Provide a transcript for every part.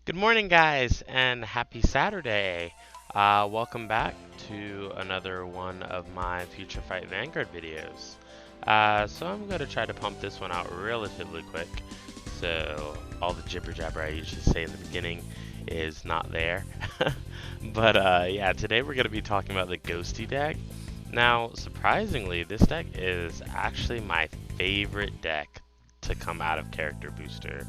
Good morning, guys, and happy Saturday. Welcome back to another one of my FutureFight Vanguard videos. So I'm going to try to pump this one out relatively quick, so all the jibber jabber I usually say in the beginning is not there. But yeah, today we're going to be talking about the Ghosty Deck. Now, surprisingly, this deck is actually my favorite deck to come out of Character Booster.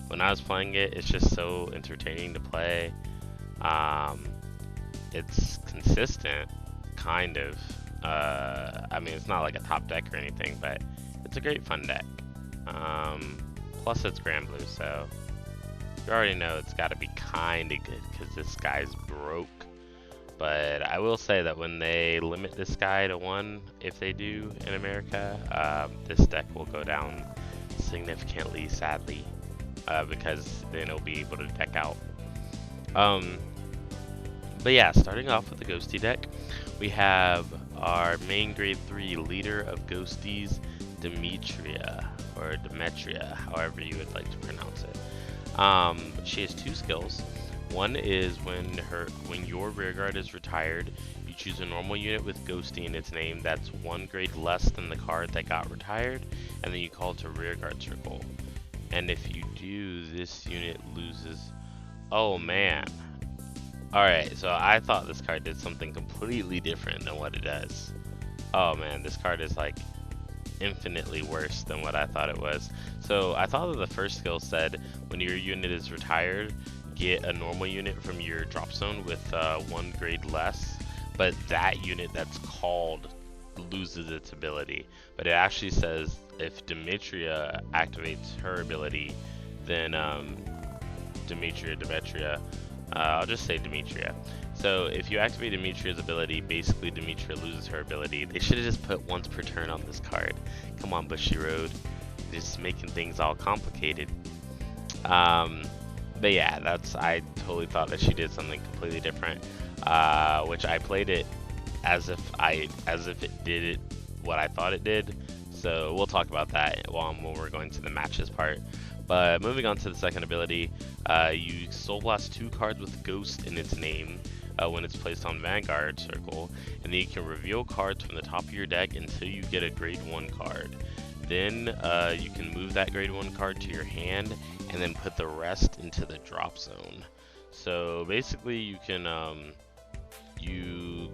When I was playing it, it's just so entertaining to play. Um, it's consistent, kind of. I mean, it's not like a top deck or anything, but it's a great fun deck. Plus, it's Grand Blue, so you already know it's got to be kind of good because this guy's broke. But I will say that when they limit this guy to one, if they do in America, this deck will go down significantly, sadly. Because then it'll be able to deck out. But yeah, starting off with the Ghosty deck, we have our main grade 3 leader of Ghosties, Demetria, or Demetria, however you would like to pronounce it. She has two skills. One is when your rearguard is retired, you choose a normal unit with Ghosty in its name that's one grade less than the card that got retired, and then you call it to rearguard circle. And if you do, this unit loses. Oh man. Alright, so I thought this card did something completely different than what it does. Oh man, this card is like infinitely worse than what I thought it was. So I thought that the first skill said when your unit is retired, get a normal unit from your drop zone with one grade less. But that unit that's called loses its ability. But it actually says if Demetria activates her ability, then Demetria, I'll just say Demetria. So if you activate Demetria's ability, basically Demetria loses her ability. They should have just put once per turn on this card. Come on, Bushiroad. Just making things all complicated. But yeah, I totally thought that she did something completely different, which I played it as if it did it what I thought it did. So we'll talk about that when we're going to the matches part. But moving on to the second ability, you Soul Blast 2 cards with Ghost in its name when it's placed on Vanguard Circle, and then you can reveal cards from the top of your deck until you get a grade 1 card. Then you can move that grade 1 card to your hand and then put the rest into the drop zone. So basically you can you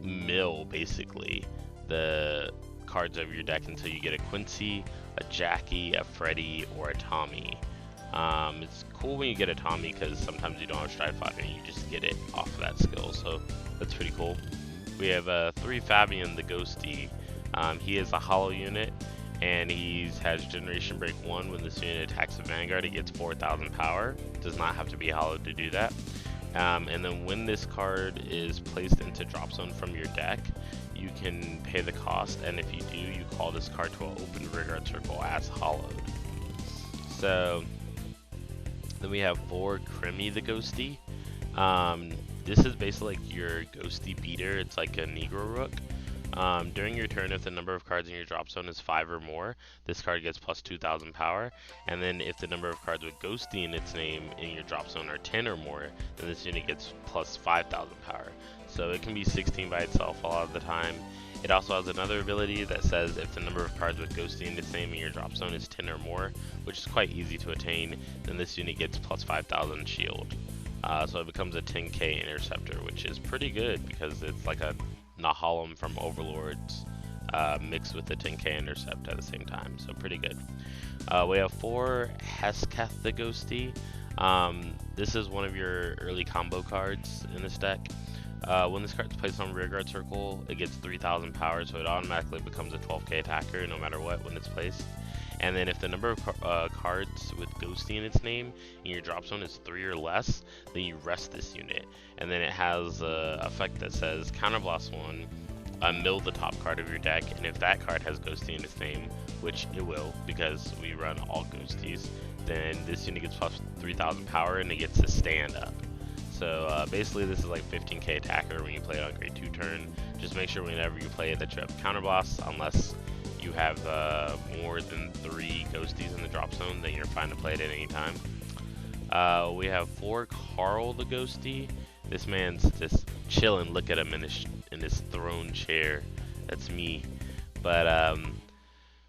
mill basically the cards of your deck until you get a Quincy, a Jackie, a Freddy, or a Tommy. It's cool when you get a Tommy because sometimes you don't have Stride Fighter and you just get it off of that skill, so that's pretty cool. We have 3 Fabian the Ghosty. He is a hollow unit and he has Generation Break 1. When this unit attacks a Vanguard, it gets 4,000 power. Does not have to be hollow to do that. And then when this card is placed into drop zone from your deck, you can pay the cost, and if you do, you call this card to an open rearguard circle as hollowed. So then we have 4 Crimmy the Ghosty. This is basically like your Ghosty beater. It's like a Negro Rook. During your turn, if the number of cards in your drop zone is 5 or more, this card gets plus 2,000 power. And then if the number of cards with Ghosty in its name in your drop zone are 10 or more, then this unit gets plus 5,000 power. So it can be 16 by itself a lot of the time. It also has another ability that says if the number of cards with Ghosty in its name in your drop zone is 10 or more, which is quite easy to attain, then this unit gets plus 5,000 shield. So it becomes a 10k interceptor, which is pretty good because it's like a Nahalem from Overlords mixed with the 10k intercept at the same time, so pretty good. We have 4 Hesketh the Ghosty. This is one of your early combo cards in this deck. When this card is placed on Rearguard Circle, it gets 3,000 power, so it automatically becomes a 12k attacker no matter what when it's placed. And then if the number of cards with Ghosty in its name in your drop zone is 3 or less, then you rest this unit. And then it has an effect that says Counterblast 1, mill the top card of your deck, and if that card has Ghosty in its name, which it will because we run all Ghosties, then this unit gets plus 3,000 power and it gets to stand up. So basically this is like 15k attacker when you play it on grade 2 turn. Just make sure whenever you play it that you have Counterblast, unless you have more than 3 Ghosties in the drop zone, then you're fine to play it at any time. We have 4 Carl the Ghosty. This man's just chilling. Look at him in his throne chair. That's me. But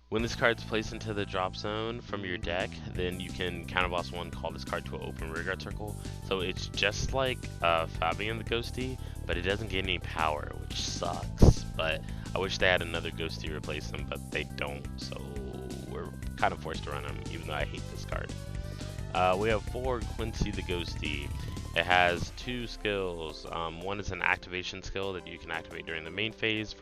when this card's placed into the drop zone from your deck, then you can counterblast 1, call this card to an open rearguard circle. So it's just like Fabian the Ghosty, but it doesn't gain any power, which sucks. But I wish they had another Ghosty to replace him, but they don't. So we're kind of forced to run him, even though I hate this card. We have 4 Quincy the Ghosty. It has 2 skills. One is an activation skill that you can activate during the main phase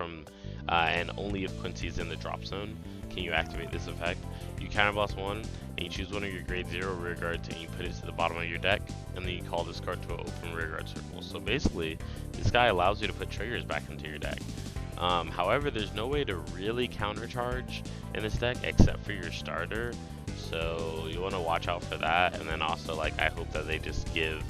and only if Quincy is in the drop zone can you activate this effect. You counterblast 1 and you choose one of your grade 0 rear guards and you put it to the bottom of your deck, and then you call this card to an open rear guard circle. So basically, this guy allows you to put triggers back into your deck. However, there's no way to really countercharge in this deck except for your starter. So you want to watch out for that, and then also like I hope that they just give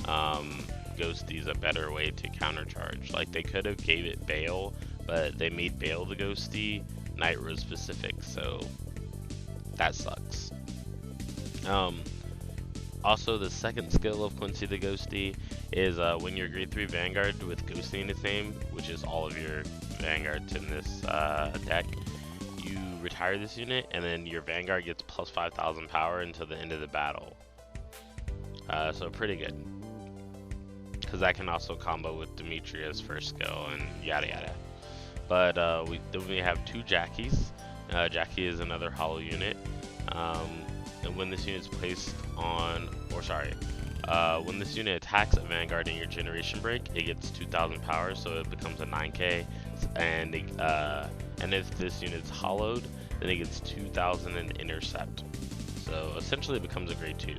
Ghosties a better way to countercharge. Like they could have gave it Bale, but they made Bale the Ghosty Night Rose specific, so that sucks. Also, the second skill of Quincy the Ghosty is when you're grade 3 Vanguard with Ghosty in its name, which is all of your Vanguards in this deck, you retire this unit, and then your Vanguard gets plus 5,000 power until the end of the battle. So pretty good, because that can also combo with Demetria's first skill and yada yada. But then we have 2 Jackies. Jackie is another hollow unit. And when this unit is placed on, when this unit attacks a Vanguard in your generation break, it gets 2,000 power, so it becomes a 9k. And if this unit is hollowed, then it gets 2,000 in intercept. So essentially, it becomes a grade 2.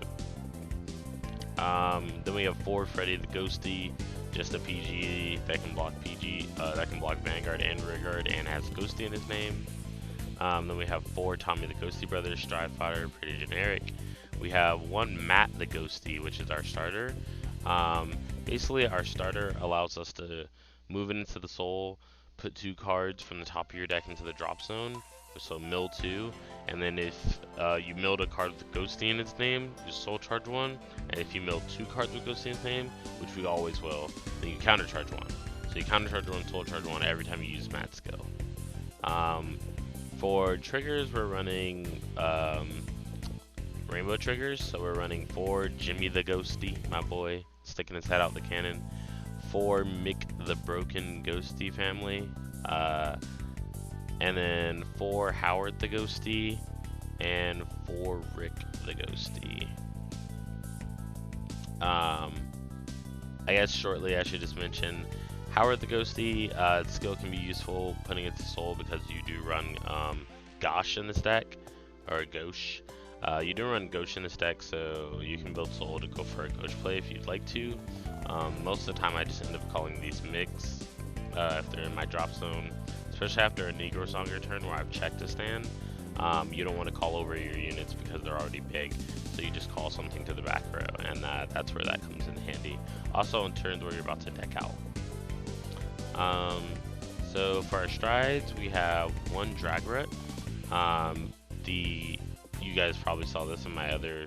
Then we have 4 Freddy the Ghosty, just a PG that can block that can block Vanguard and Rearguard and has Ghosty in his name. Then we have 4 Tommy the Ghosty Brothers, Strive Fighter, pretty generic. We have 1 Matt the Ghosty, which is our starter. Basically, our starter allows us to move it into the soul, put 2 cards from the top of your deck into the drop zone, so mill 2, and then if you milled a card with Ghosty in its name, you soul charge 1, and if you milled 2 cards with Ghosty in its name, which we always will, then you counter charge 1. So you counter charge 1, soul charge 1 every time you use Matt's skill. For triggers, we're running rainbow triggers, so we're running 4 Jimmy the Ghosty, my boy, sticking his head out the cannon, 4 Mick the Broken Ghosty family, and then 4 Howard the Ghosty, and 4 Rick the Ghosty. I guess shortly I should just mention Howard the Ghosty, skill can be useful putting it to soul because you do run Gosh in this deck, or Ghosh. You do run Ghosh in this deck, so you can build soul to go for a Ghosh play if you'd like to. Most of the time I just end up calling these mix if they're in my drop zone, especially after a Negro Songer turn where I've checked a stand. You don't want to call over your units because they're already big, so you just call something to the back row, and that's where that comes in handy. Also in turns where you're about to deck out. So for our strides, we have 1 Drag Rut. You guys probably saw this in my other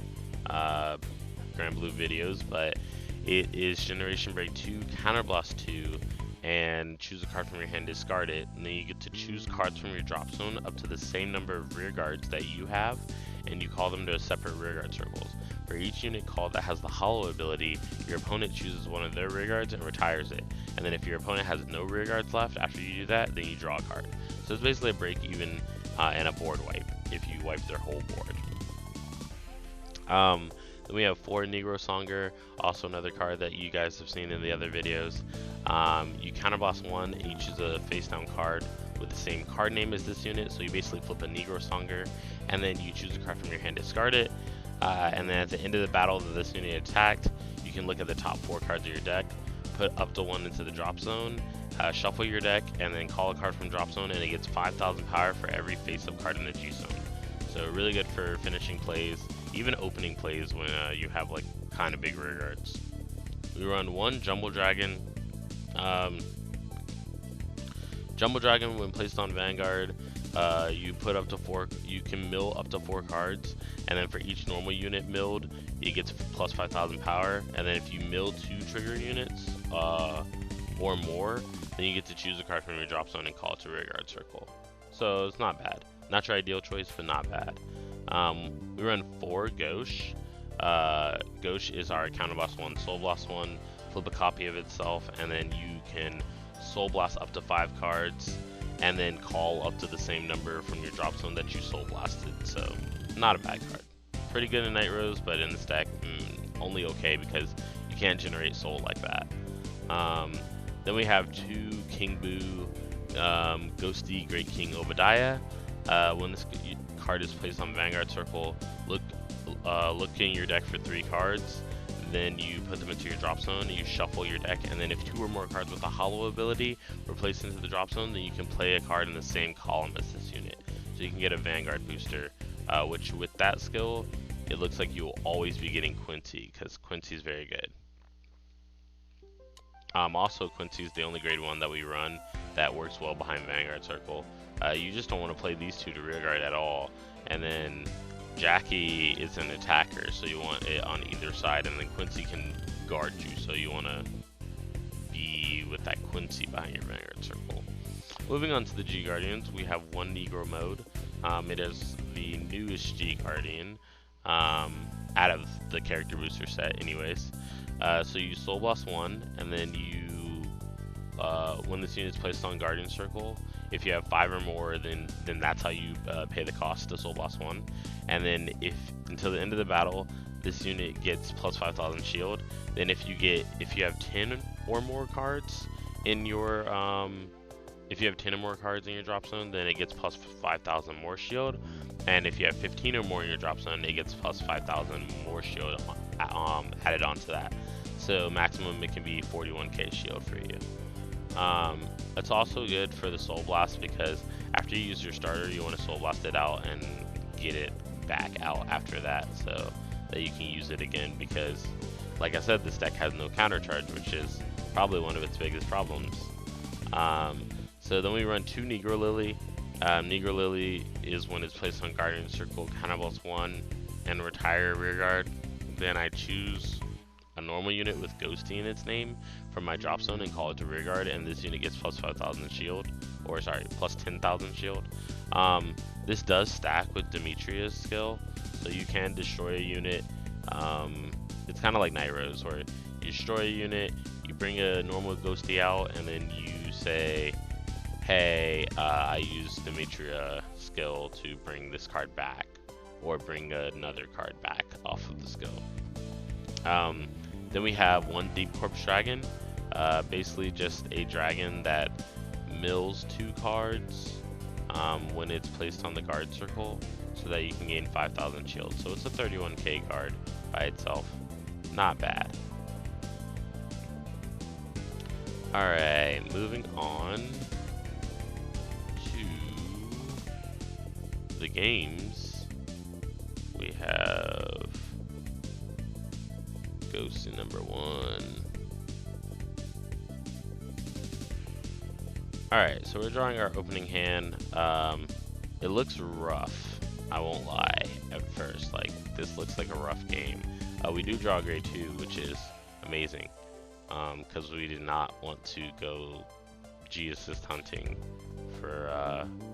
Grand Blue videos, but it is Generation Break 2, Counterblast 2, and choose a card from your hand, discard it, and then you get to choose cards from your drop zone up to the same number of rear guards that you have, and you call them to separate rear guard circles. For each unit called that has the hollow ability, your opponent chooses one of their rear guards and retires it. And then if your opponent has no rear guards left after you do that, then you draw a card. So it's basically a break even and a board wipe if you wipe their whole board. Then we have 4 Negro Songer, also another card that you guys have seen in the other videos. You counterblast 1 and you choose a face down card with the same card name as this unit, so you basically flip a Negro Songer, and then you choose a card from your hand, discard it, and then at the end of the battle that this unit attacked, you can look at the top 4 cards of your deck, put up to 1 into the drop zone, shuffle your deck, and then call a card from drop zone, and it gets 5,000 power for every face-up card in the G zone. So really good for finishing plays, even opening plays when you have like kind of big rear guards. We run 1 Jumbo Dragon. Jumbo Dragon, when placed on Vanguard, you put up to 4. You can mill up to 4 cards, and then for each normal unit milled, it gets plus 5,000 power. And then if you mill 2 trigger units or more, then you get to choose a card from your drop zone and call it to Rearguard Circle. So it's not bad. Not your ideal choice, but not bad. We run 4 Ghosh. Ghosh is our Counter Blast 1, Soul Blast 1, flip a copy of itself, and then you can Soul Blast up to 5 cards, and then call up to the same number from your drop zone that you Soul Blasted. So, not a bad card. Pretty good in Night Rose, but in this deck, only okay because you can't generate Soul like that. Then we have 2 King Boo, Ghosty Great King Obadiah. When this card is placed on Vanguard Circle, look in your deck for 3 cards. Then you put them into your drop zone, and you shuffle your deck, and then if 2 or more cards with a hollow ability were placed into the drop zone, then you can play a card in the same column as this unit. So you can get a Vanguard booster, which with that skill, it looks like you will always be getting Quincy, because Quincy is very good. Also, Quincy is the only grade 1 that we run that works well behind Vanguard Circle. You just don't want to play these 2 to rearguard at all, and then Jackie is an attacker, so you want it on either side, and then Quincy can guard you, so you want to be with that Quincy behind your Vanguard Circle. Moving on to the G Guardians, we have 1 Negro mode. It is the newest G Guardian out of the character booster set anyways. So you Soul Blast 1, and then you, when this unit is placed on Guardian Circle, if you have 5 or more, then that's how you pay the cost to Soul Blast 1. And then if until the end of the battle, this unit gets plus 5,000 shield. Then if you have 10 or more cards in your drop zone, then it gets plus 5,000 more shield. And if you have 15 or more in your drop zone, it gets plus 5,000 more shield added onto that. So maximum it can be 41k shield for you. It's also good for the Soul Blast because after you use your starter, you want to Soul Blast it out and get it back out after that, so that you can use it again, because like I said, this deck has no counter charge, which is probably one of its biggest problems. So then we run 2 Negro Lily. Negro Lily is when it's placed on Guardian Circle, Counter Blast 1, and retire Rearguard. Then I choose a normal unit with Ghostie in its name from my drop zone and call it to Rearguard, and this unit gets plus 5,000 shield, or sorry, plus 10,000 shield. This does stack with Demetria's skill, so you can destroy a unit. It's kind of like Night Rose, where you destroy a unit, you bring a normal Ghostie out, and then you say, hey, I use Demetria skill to bring this card back, or bring another card back off of the skill. Then we have 1 Deep Corpse Dragon, basically just a dragon that mills 2 cards when it's placed on the guard circle, so that you can gain 5,000 shield. So it's a 31k card by itself. Not bad. Alright, moving on to the games. We have Ghostie number 1. Alright, so we're drawing our opening hand. It looks rough, I won't lie, at first. Like, this looks like a rough game. We do draw grade 2, which is amazing, because we did not want to go G-assist hunting for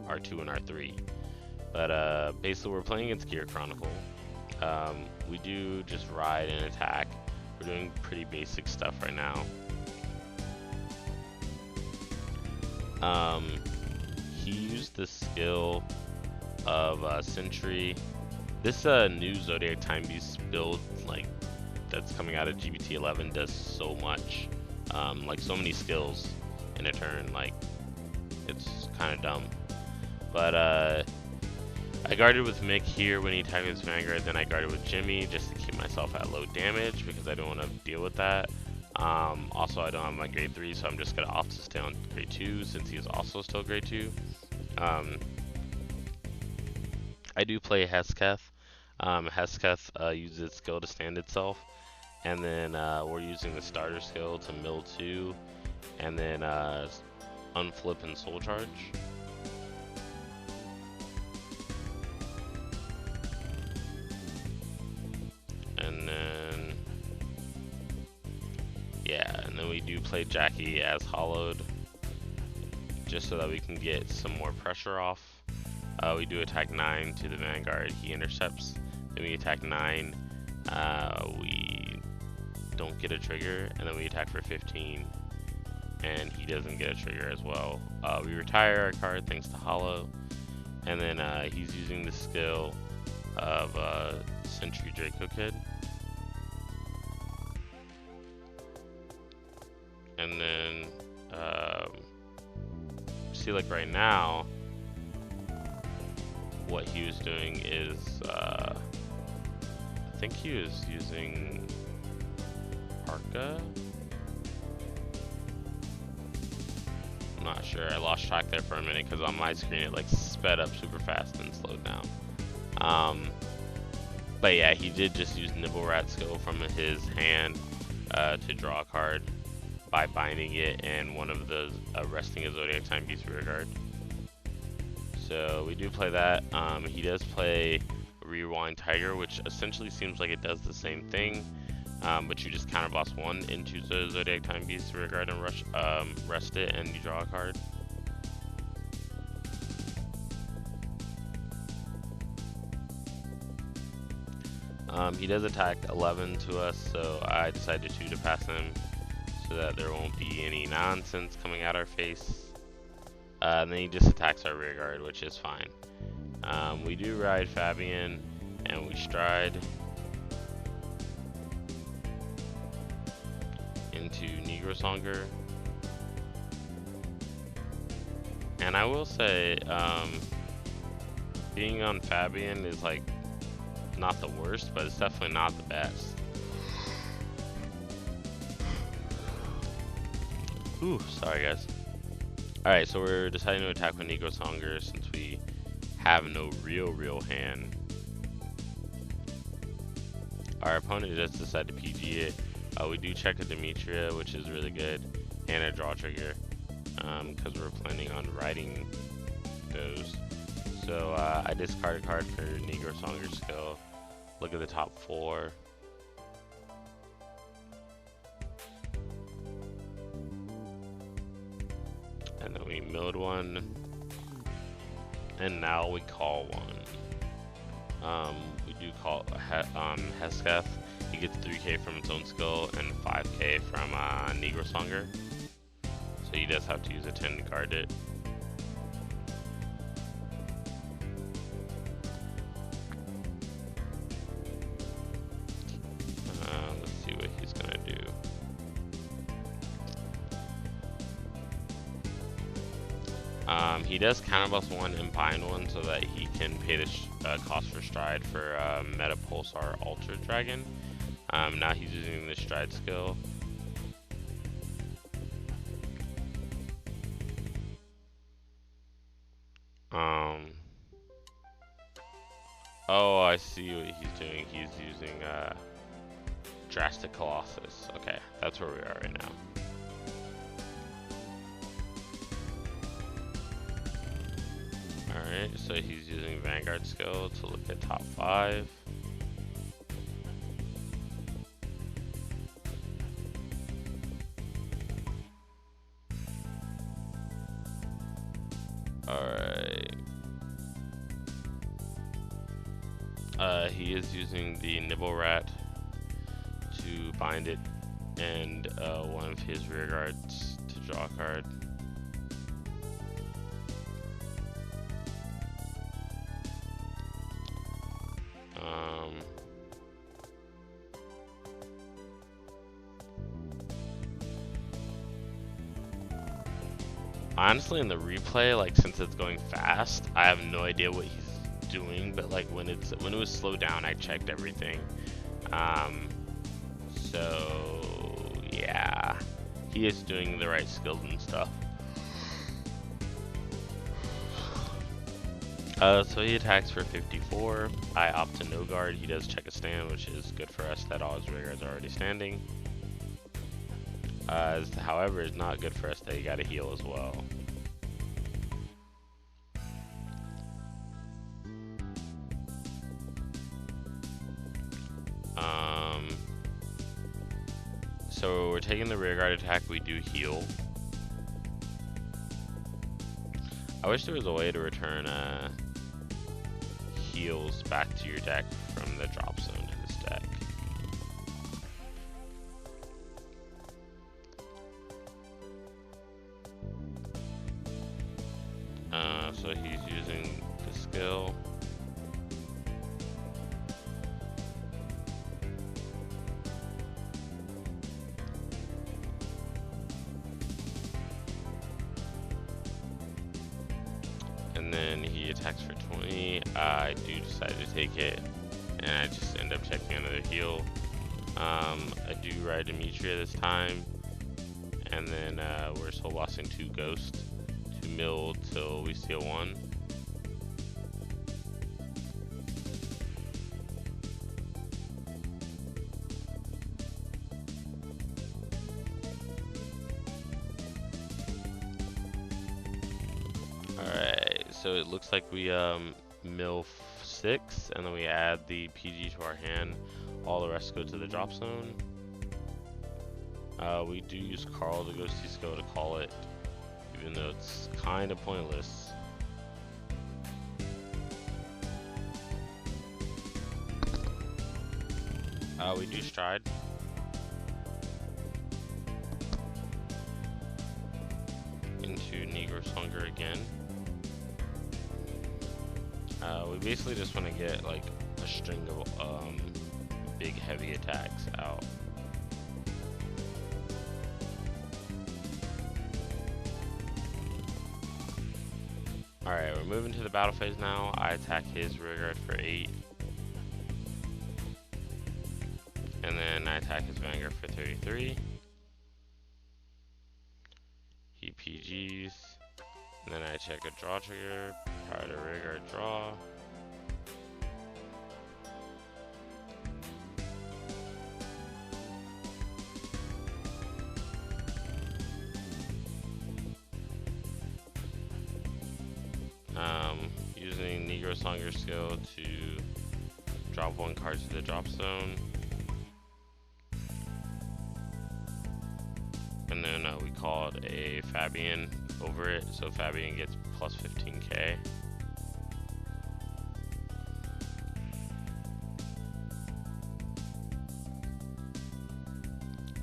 R2 and R3. But basically we're playing against Gear Chronicle. We do just ride and attack. We're doing pretty basic stuff right now. He used the skill of Sentry. This new Zodiac Time Beast build, like, that's coming out of GBT11 does so much, like so many skills in a turn, like it's kind of dumb. But I guarded with Mick here when he attacked his Vanguard, then I guarded with Jimmy just to keep myself at low damage because I don't want to deal with that. Also, I don't have my grade 3, so I'm just going to opt to stay on grade 2 since he is also still grade 2. I do play Hesketh. Hesketh uses its skill to stand itself, and then we're using the starter skill to mill 2, and then unflip and soul charge. Yeah, and then we do play Jackie as hollowed, just so that we can get some more pressure off. We do attack 9 to the Vanguard, he intercepts. Then we attack 9, we don't get a trigger, and then we attack for 15, and he doesn't get a trigger as well. We retire our card thanks to hollow, and then he's using the skill of Sentry Draco Kid. And then, see, like right now, what he was doing is, I think he was using Arca? I'm not sure, I lost track there for a minute because on my screen it like sped up super fast and slowed down. But yeah, he did just use Nibble Rat skill from his hand to draw a card by binding it and one of those resting a Zodiac Timepiece rearguard. So we do play that. He does play Rewind Tiger, which essentially seems like it does the same thing, but you just counter boss 1 into the Zodiac Timepiece rearguard and rest it, and you draw a card. He does attack 11 to us, so I decided to pass him so that there won't be any nonsense coming at our face. And then he just attacks our rearguard, which is fine. We do ride Fabian, and we stride into Negro Songer. And I will say, being on Fabian is like not the worst, but it's definitely not the best. Ooh, sorry guys. Alright, so we're deciding to attack with Negro Songer since we have no real hand. Our opponent just decided to PG it. We do check a Demetria, which is really good, and a draw trigger, because we're planning on riding those. So I discard a card for Negro Songer skill. Look at the top 4. And then we milled one. And now we call one. We do call Hesketh. He gets 3k from its own skill and 5k from Negro Songer. So he does have to use a 10 to guard it. Let's see what he's gonna do. He does counterboss 1 and bind 1 so that he can pay the cost for stride for Meta Pulsar Ultra Dragon. Now he's using the stride skill. Oh, I see what he's doing. He's using Drastic Colossus. Okay, that's where we are right now. Alright, so he's using Vanguard skill to look at top 5. Alright. He is using the Nibble Rat to bind it and one of his rear guards to draw a card. Honestly, in the replay, like since it's going fast, I have no idea what he's doing. But like when it was slowed down, I checked everything. So yeah, he is doing the right skills and stuff. So he attacks for 54. I opt to no guard. He does check a stand, which is good for us that all his rear guards are already standing. However, it's not good for us that he got to heal as well. So we're taking the rear guard attack, we do heal. I wish there was a way to return heals back to your deck from the drop zone in this deck. So he's using the skill. And then he attacks for 20. I do decide to take it, and I just end up checking another heal. I do ride Demetria this time, and then we're soul bossing 2 ghosts to mill till we steal 1. Alright, so it looks like we mill 6, and then we add the PG to our hand. All the rest go to the drop zone. We do use Carl, the Ghosty skill, to call it, even though it's kind of pointless. We do Stride. Into Negro Songer again. We basically just want to get like a string of big heavy attacks out. Alright, we're moving to the battle phase now. I attack his rear guard for 8. And then I attack his Vanguard for 33. He PGs. And then I check a draw trigger, prior to rear guard draw. Using Negro Songer skill to drop 1 card to the drop zone. And then we called a Fabian over it, so Fabian gets plus 15k.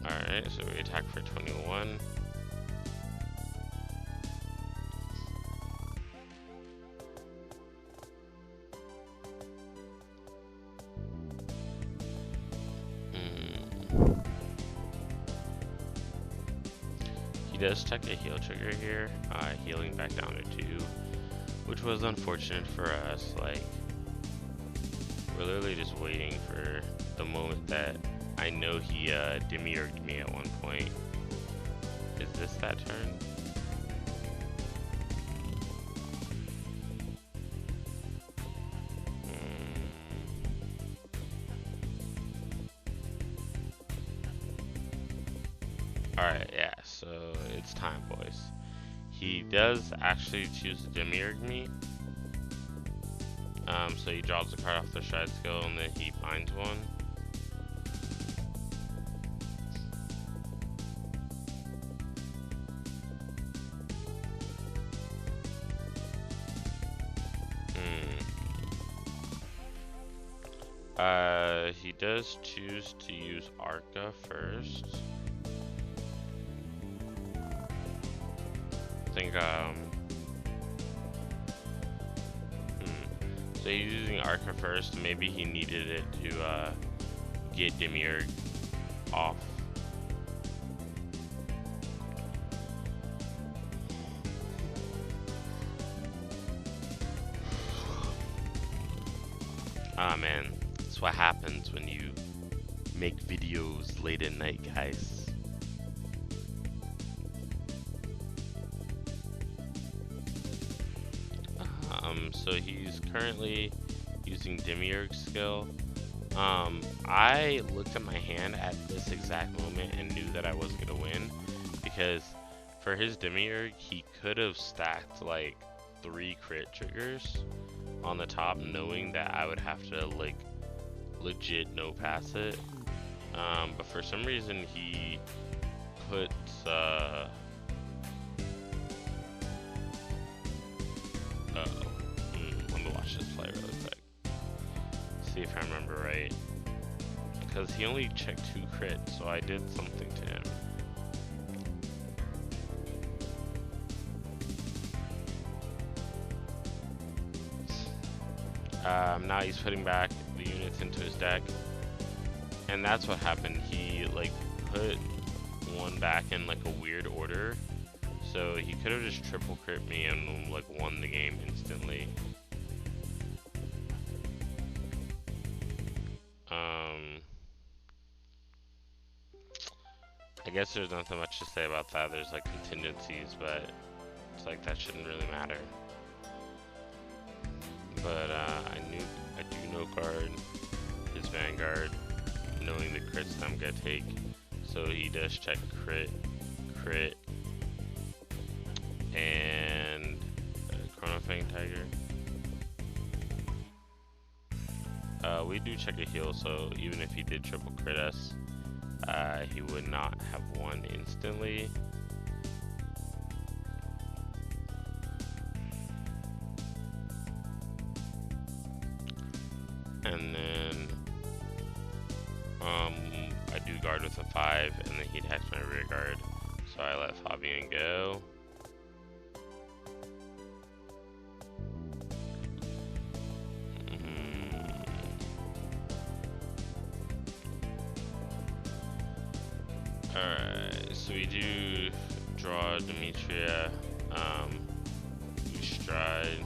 Alright, so we attack for 21. He does check a heal trigger here, healing back down to 2, which was unfortunate for us. Like, we're literally just waiting for the moment that I know he demiurged me at one point. Is this that turn? Alright, yeah, so it's time, boys. He does actually choose to demiurge me. So he draws the card off the Stride skill and then he finds one. He does choose to use Arca first. I think, so he's using Arca first. Maybe he needed it to get Demiurge off. Ah man, that's what happens when you make videos late at night, guys. So he's currently using Demiurge skill. I looked at my hand at this exact moment and knew that I wasn't gonna win, because for his Demiurge, he could have stacked like 3 crit triggers on the top, knowing that I would have to like legit no pass it. But for some reason he puts let me watch this play really quick. See if I remember right. Because he only checked 2 crits, so I did something to him. Now he's putting back the units into his deck. And that's what happened. He like put one back in like a weird order. So he could have just triple crit me and like won the game instantly. I guess there's nothing much to say about that. There's like contingencies, but it's like that shouldn't really matter. But I do know guard his Vanguard, knowing the crits that I'm gonna take. So he does check crit, and Chrono Fang Tiger. We do check a heal, so even if he did triple crit us, he would not have won instantly. And then I do guard with a 5, and then he attacks my rear guard, so I let Fabian go. Alright, so we do draw Demetria, we stride.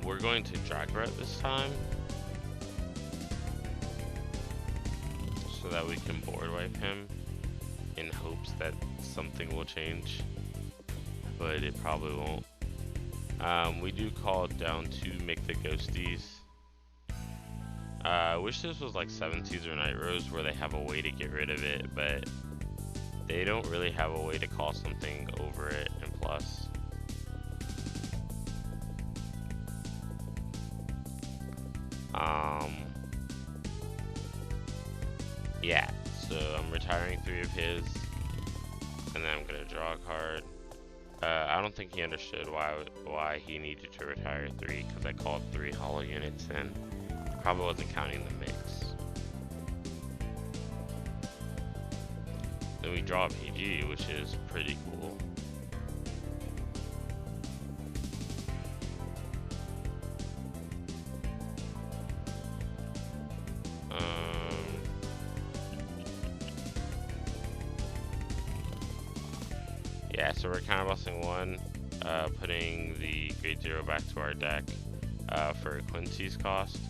We're going to Dragret this time, so that we can board wipe him in hopes that something will change, but it probably won't. We do call down to make the Ghosties. I wish this was like 7 Caesar Night Rose where they have a way to get rid of it, but they don't really have a way to call something over it and plus. Yeah, so I'm retiring 3 of his, and then I'm gonna draw a card. I don't think he understood why he needed to retire 3, because I called 3 hollow units and probably wasn't counting the mix. Then we draw a PG, which is pretty cool. Yeah, so we're kind of busting 1, putting the grade 0 back to our deck for Quincy's cost.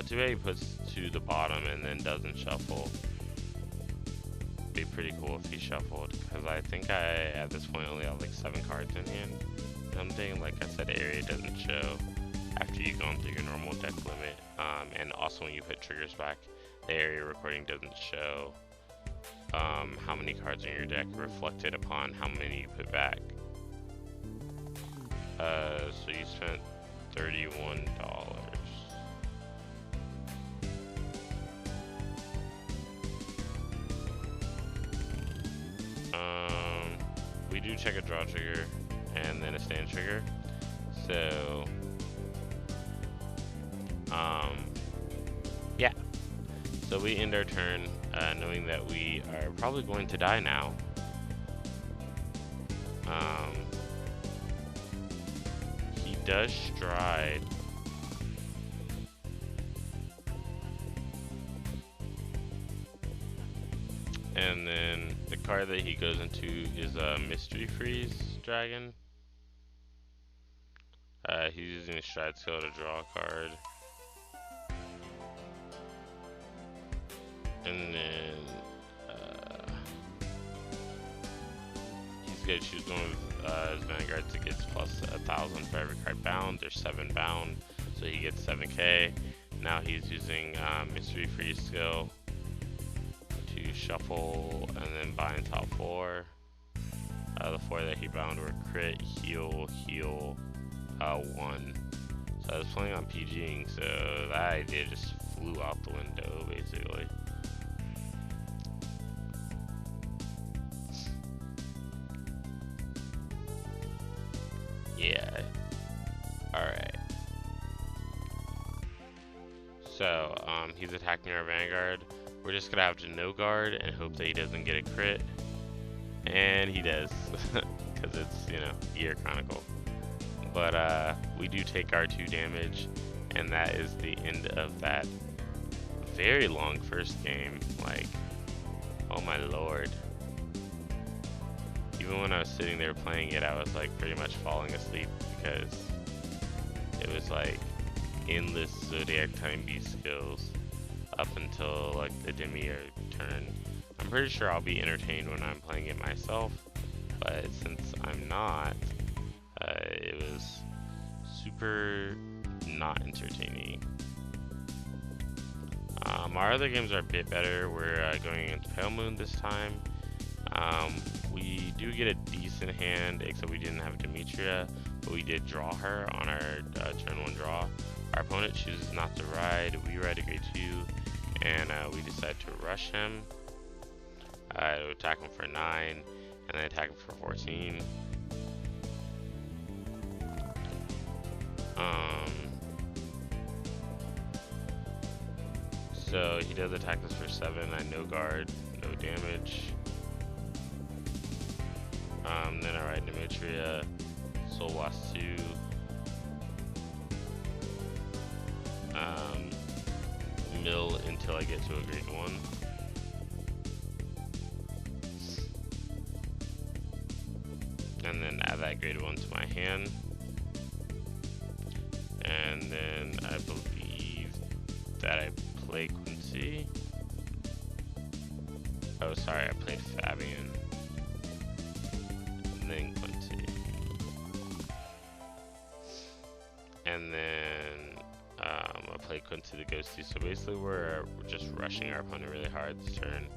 Too bad he puts 2 to the bottom and then doesn't shuffle. Be pretty cool if he shuffled, because I think I at this point only have like 7 cards in hand. Something like I said, area doesn't show after you've gone through your normal deck limit, and also when you put triggers back, the area recording doesn't show how many cards in your deck reflected upon how many you put back. So you spent $31. We do check a draw trigger and then a stand trigger. So yeah. So we end our turn knowing that we are probably going to die now. He does stride. And then the card that he goes into is a Mystery Freeze Dragon. He's using a stride skill to draw a card. And then he's gonna choose one of his Vanguard to get plus 1,000 for every card bound. There's 7 bound, so he gets 7k. Now he's using Mystery Freeze skill to shuffle and then bind top 4. The 4 that he bound were crit, heal, 1. So I was playing on PGing, so that idea just flew out the window, basically. Yeah. Alright. So, he's attacking our Vanguard. We're just gonna have to no guard and hope that he doesn't get a crit. And he does. Because it's, you know, Year Chronicle. But, we do take our 2 damage. And that is the end of that very long first game. Like, oh my lord. Even when I was sitting there playing it, I was like pretty much falling asleep because it was like endless Zodiac Time Beast skills up until like the Demiurge turn. I'm pretty sure I'll be entertained when I'm playing it myself, but since I'm not, it was super not entertaining. Our other games are a bit better. We're going against Pale Moon this time. We do get a decent hand, except we didn't have Demetria, but we did draw her on our turn 1 draw. Our opponent chooses not to ride. We ride a grade 2, and we decide to rush him. To attack him for 9, and then attack him for 14. So he does attack us for 7. I no guard, no damage. Then I ride Demetria, Soul Blast 2. Mill until I get to a grade 1. And then add that grade 1 to my hand. And then I believe that I play Quincy. Oh, sorry, I played Fabian. And then Quincy. And then I play Quincy the Ghosty. So basically we're just rushing our opponent really hard this turn.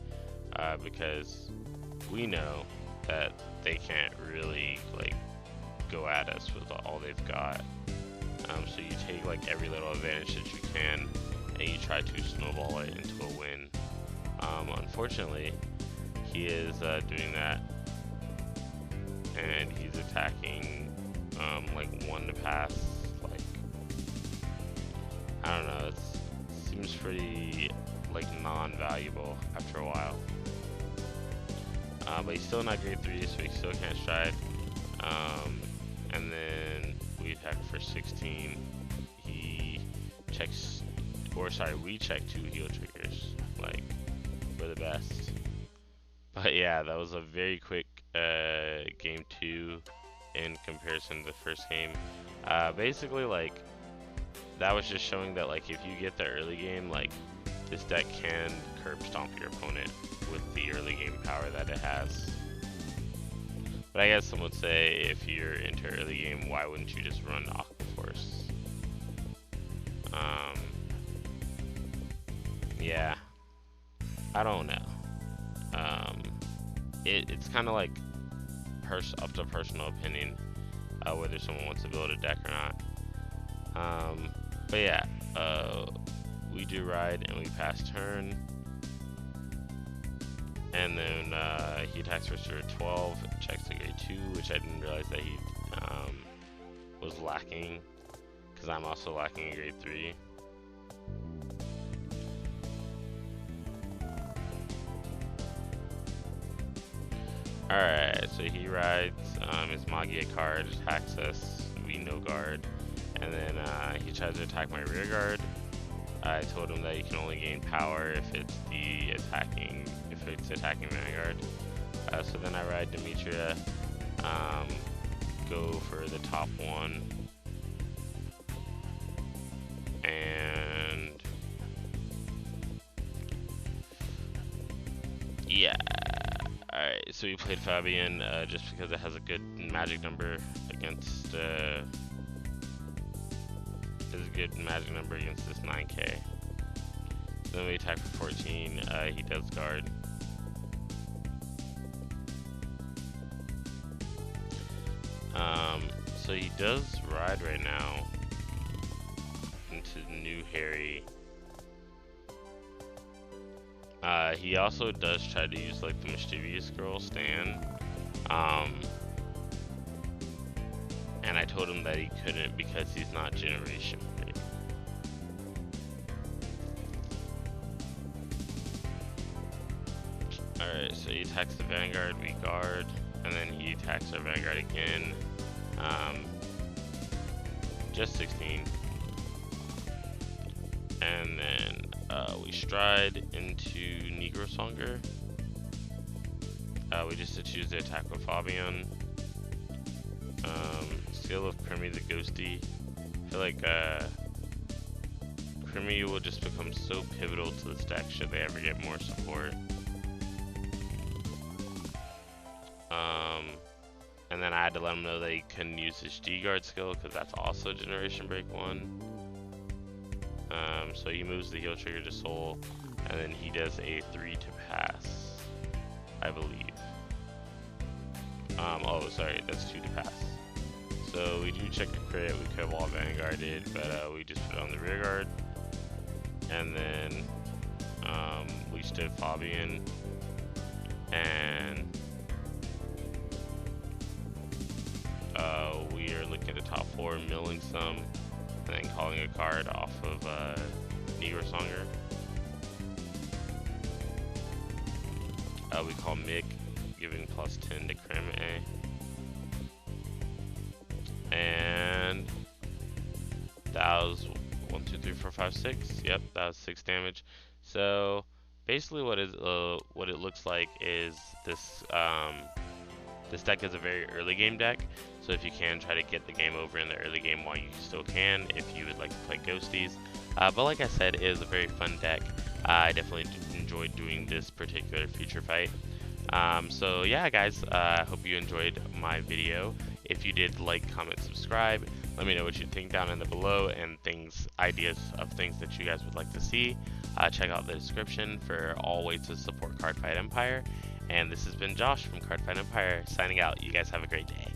Because we know that they can't really like go at us with all they've got. So you take like every little advantage that you can and you try to snowball it into a win. Unfortunately, he is doing that, and he's attacking like 1 to pass. Like, I don't know, it seems pretty like non-valuable after a while. But he's still not grade 3, so he still can't stride. And then we attack for 16. He checks, or sorry, we check 2 heal triggers. Like, we're the best. But yeah, that was a very quick game 2 in comparison to the first game. Basically, like, that was just showing that, like, if you get the early game, like, this deck can curb stomp your opponent with the early game power that it has. But I guess some would say, if you're into early game, why wouldn't you just run Aquaforce? Yeah, I don't know. It's kind of like up to personal opinion whether someone wants to build a deck or not. But yeah, we do ride and we pass turn. And then he attacks for 12, checks the grade 2, which I didn't realize that he was lacking, because I'm also lacking a grade 3. Alright, so he rides his Magia card, attacks us, we no guard, and then he tries to attack my rear guard. I told him that you can only gain power if it's attacking Vanguard. So then I ride Demetria, go for the top 1, and yeah. Alright, so we played Fabian just because it has a good magic number against this 9k. Then we attack for 14, he does guard. So he does ride right now. to New Harry. He also does try to use like the mischievous girl Stan. And I told him that he couldn't because he's not generation break. Alright, so he attacks the Vanguard, we guard, and then he attacks our Vanguard again. Just 16. And then we stride into Negro Songer. We just choose to attack with Fabian. Skill of Crimmy the Ghosty. I feel like Crimmy will just become so pivotal to this deck should they ever get more support. And then I had to let him know that he couldn't use his G-Guard skill because that's also Generation Break 1. So he moves the heal trigger to Soul, and then he does a 3 to pass, I believe. Oh, sorry, that's 2 to pass. So we do check the crit, we could have wall Vanguarded, but we just put it on the rear guard. And then we stood Fabian, and we are looking at the top 4, milling some, and then calling a card off of Negro Songer. We call Mick, giving +10 to Crim A. And that was 1, 2, 3, 4, 5, 6. Yep, that was 6 damage. So basically what it looks like is this this deck is a very early game deck, so if you can, try to get the game over in the early game while you still can, if you would like to play Ghosties. But like I said, it is a very fun deck. I definitely enjoyed doing this particular future fight. So yeah, guys, I hope you enjoyed my video. If you did, like, comment, subscribe. Let me know what you think down in the below, and ideas of things that you guys would like to see. Check out the description for all ways to support Cardfight Empire. And this has been Josh from Cardfight Empire signing out. You guys have a great day.